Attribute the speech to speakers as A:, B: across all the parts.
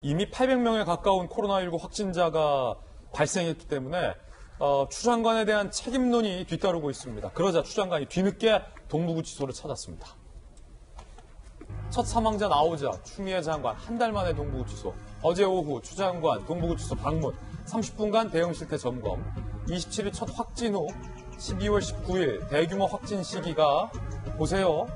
A: 이미 800명에 가까운 코로나19 확진자가 발생했기 때문에 추 장관에 대한 책임론이 뒤따르고 있습니다. 그러자 추 장관이 뒤늦게 동부구치소를 찾았습니다. 첫 사망자 나오자 추미애 장관 한 달 만에 동부구치소. 어제 오후 추 장관 동부구치소 방문, 30분간 대응 실태 점검. 27일 첫 확진 후 12월 19일 대규모 확진 시기가 보세요.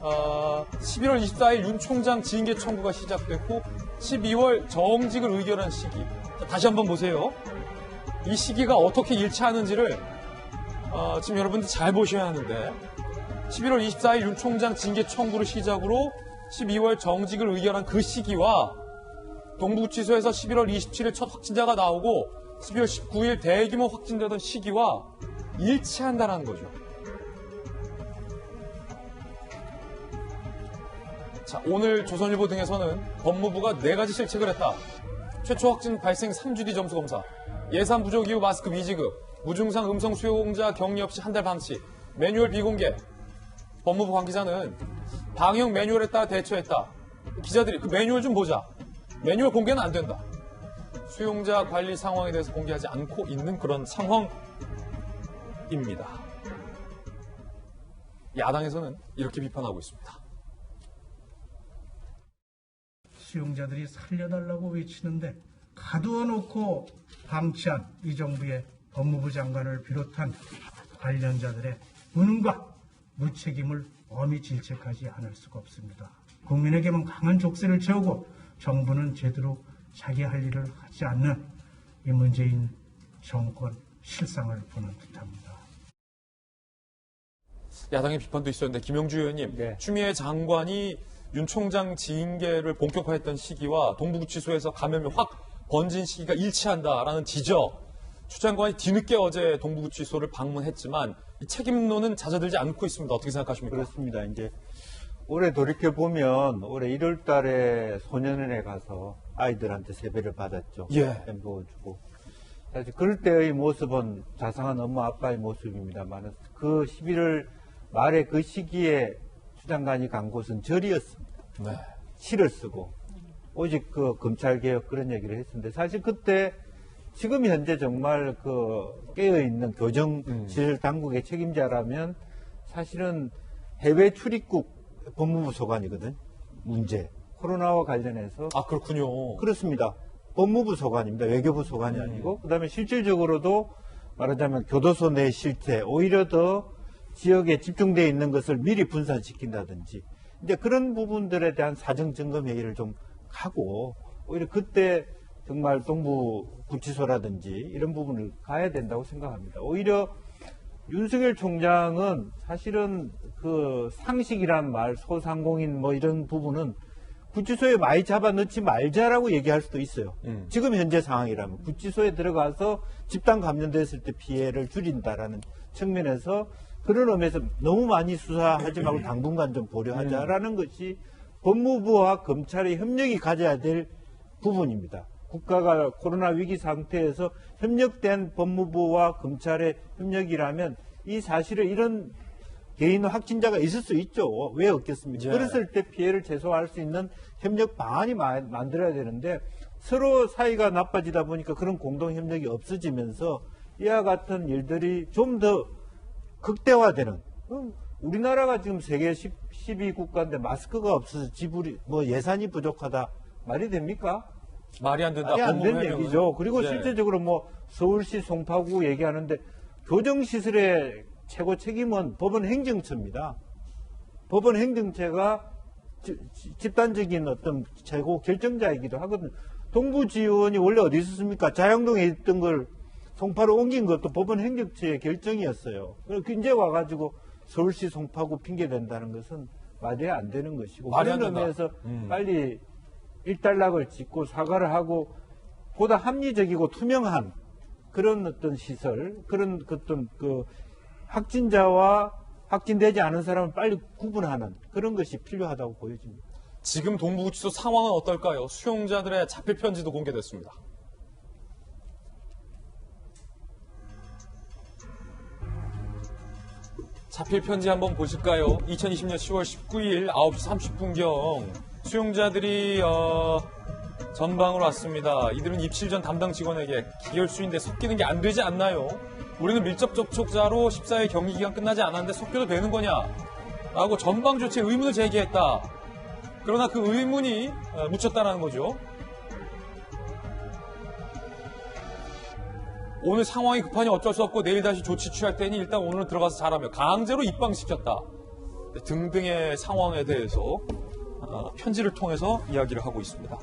A: 11월 24일 윤 총장 징계 청구가 시작됐고 12월 정직을 의결한 시기. 다시 한번 보세요. 이 시기가 어떻게 일치하는지를 지금 여러분들 잘 보셔야 하는데 11월 24일 윤 총장 징계 청구를 시작으로 12월 정직을 의결한 그 시기와 동부구치소에서 11월 27일 첫 확진자가 나오고 12월 19일 대규모 확진되던 시기와 일치한다는 거죠. 자, 오늘 조선일보 등에서는 법무부가 4가지 실책을 했다. 최초 확진 발생 3주 뒤 점수 검사, 예산 부족 이후 마스크 미지급, 무증상 음성 수용자 격리 없이 한 달 방치, 매뉴얼 비공개. 법무부 관계자는 방역 매뉴얼에 따라 대처했다. 기자들이 그 매뉴얼 좀 보자. 매뉴얼 공개는 안 된다. 수용자 관리 상황에 대해서 공개하지 않고 있는 그런 상황입니다. 야당에서는 이렇게 비판하고 있습니다.
B: 수용자들이 살려달라고 외치는데 가두어놓고 방치한 이 정부의 법무부 장관을 비롯한 관련자들의 무능과 무책임을 엄히 질책하지 않을 수가 없습니다. 국민에게만 강한 족쇄를 채우고 정부는 제대로 자기 할 일을 하지 않는 이 문재인 정권 실상을 보는 듯합니다.
A: 야당의 비판도 있었는데 김영주 의원님,
C: 네.
A: 추미애 장관이 윤 총장 징계를 본격화했던 시기와 동부구치소에서 감염이 확 번진 시기가 일치한다라는 지적. 추 장관이 뒤늦게 어제 동부구치소를 방문했지만 이 책임론은 낮아들지 않고 있습니다. 어떻게 생각하십니까?
C: 그렇습니다. 이제 올해 돌이켜보면 올해 1월 달에 소년원에 가서 아이들한테 세배를 받았죠.
A: 예.
C: 햄버거 주고. 사실 그럴 때의 모습은 자상한 엄마 아빠의 모습입니다만 그 11월 말에 그 시기에 추 장관이 간 곳은 절이었습니다.
A: 네.
C: 시를 쓰고 오직 그 검찰개혁 그런 얘기를 했었는데 사실 그때 지금 현재 정말 그 깨어있는 교정실 당국의 책임자라면 사실은 해외 출입국 법무부 소관이거든. 문제. 코로나와 관련해서.
A: 아, 그렇군요.
C: 그렇습니다. 법무부 소관입니다. 외교부 소관이 아니고. 그 다음에 실질적으로도 말하자면 교도소 내 실태, 오히려 더 지역에 집중되어 있는 것을 미리 분산시킨다든지. 이제 그런 부분들에 대한 사정 점검 회의를 좀 하고, 오히려 그때 정말 동부구치소라든지 이런 부분을 가야 된다고 생각합니다. 오히려 윤석열 총장은 사실은 그 상식이란 말, 소상공인 뭐 이런 부분은 구치소에 많이 잡아 넣지 말자라고 얘기할 수도 있어요. 지금 현재 상황이라면 구치소에 들어가서 집단 감염됐을 때 피해를 줄인다라는 측면에서 그런 의미에서 너무 많이 수사하지 말고 당분간 좀 보류하자라는 것이 법무부와 검찰의 협력이 가져야 될 부분입니다. 국가가 코로나 위기 상태에서 협력된 법무부와 검찰의 협력이라면 이 사실을 이런 개인 확진자가 있을 수 있죠. 왜 없겠습니까?
A: 네.
C: 그랬을 때 피해를 최소화할 수 있는 협력 방안이 만들어야 되는데 서로 사이가 나빠지다 보니까 그런 공동 협력이 없어지면서 이와 같은 일들이 좀 더 극대화되는. 우리나라가 지금 세계 12국가인데 마스크가 없어서 지불이 뭐 예산이 부족하다 말이 됩니까?
A: 말이 안 된다.
C: 말이 안 된
A: 법무부
C: 얘기죠. 그리고
A: 네.
C: 실제적으로 뭐 서울시 송파구 얘기하는데 교정시설의 최고 책임은 법원 행정처입니다. 법원 행정처가 집단적인 어떤 최고 결정자이기도 하거든요. 동부지원이 원래 어디 있었습니까? 자양동에 있던 걸 송파로 옮긴 것도 법원 행정처의 결정이었어요. 그래서 이제 와가지고 서울시 송파구 핑계댄다는 것은 말이 안 되는 것이고
A: 말이 안
C: 그런
A: 된다.
C: 의미에서 빨리 일단락을 짓고 사과를 하고 보다 합리적이고 투명한 그런 어떤 시설, 그런 어떤 그 확진자와 확진되지 않은 사람을 빨리 구분하는 그런 것이 필요하다고 보여집니다.
A: 지금 동부구치소 상황은 어떨까요? 수용자들의 자필 편지도 공개됐습니다. 자필 편지 한번 보실까요? 2020년 10월 19일 9시 30분경 수용자들이 전방으로 왔습니다. 이들은 입실 전 담당 직원에게 기혈수인데 섞이는 게 안 되지 않나요? 우리는 밀접 접촉자로 14일 격리 기간 끝나지 않았는데 섞여도 되는 거냐? 라고 전방 조치에 의문을 제기했다. 그러나 그 의문이 묻혔다는 거죠. 오늘 상황이 급하니 어쩔 수 없고 내일 다시 조치 취할 때니 일단 오늘은 들어가서 잘하며 강제로 입방시켰다. 등등의 상황에 대해서 편지를 통해서 이야기를 하고 있습니다.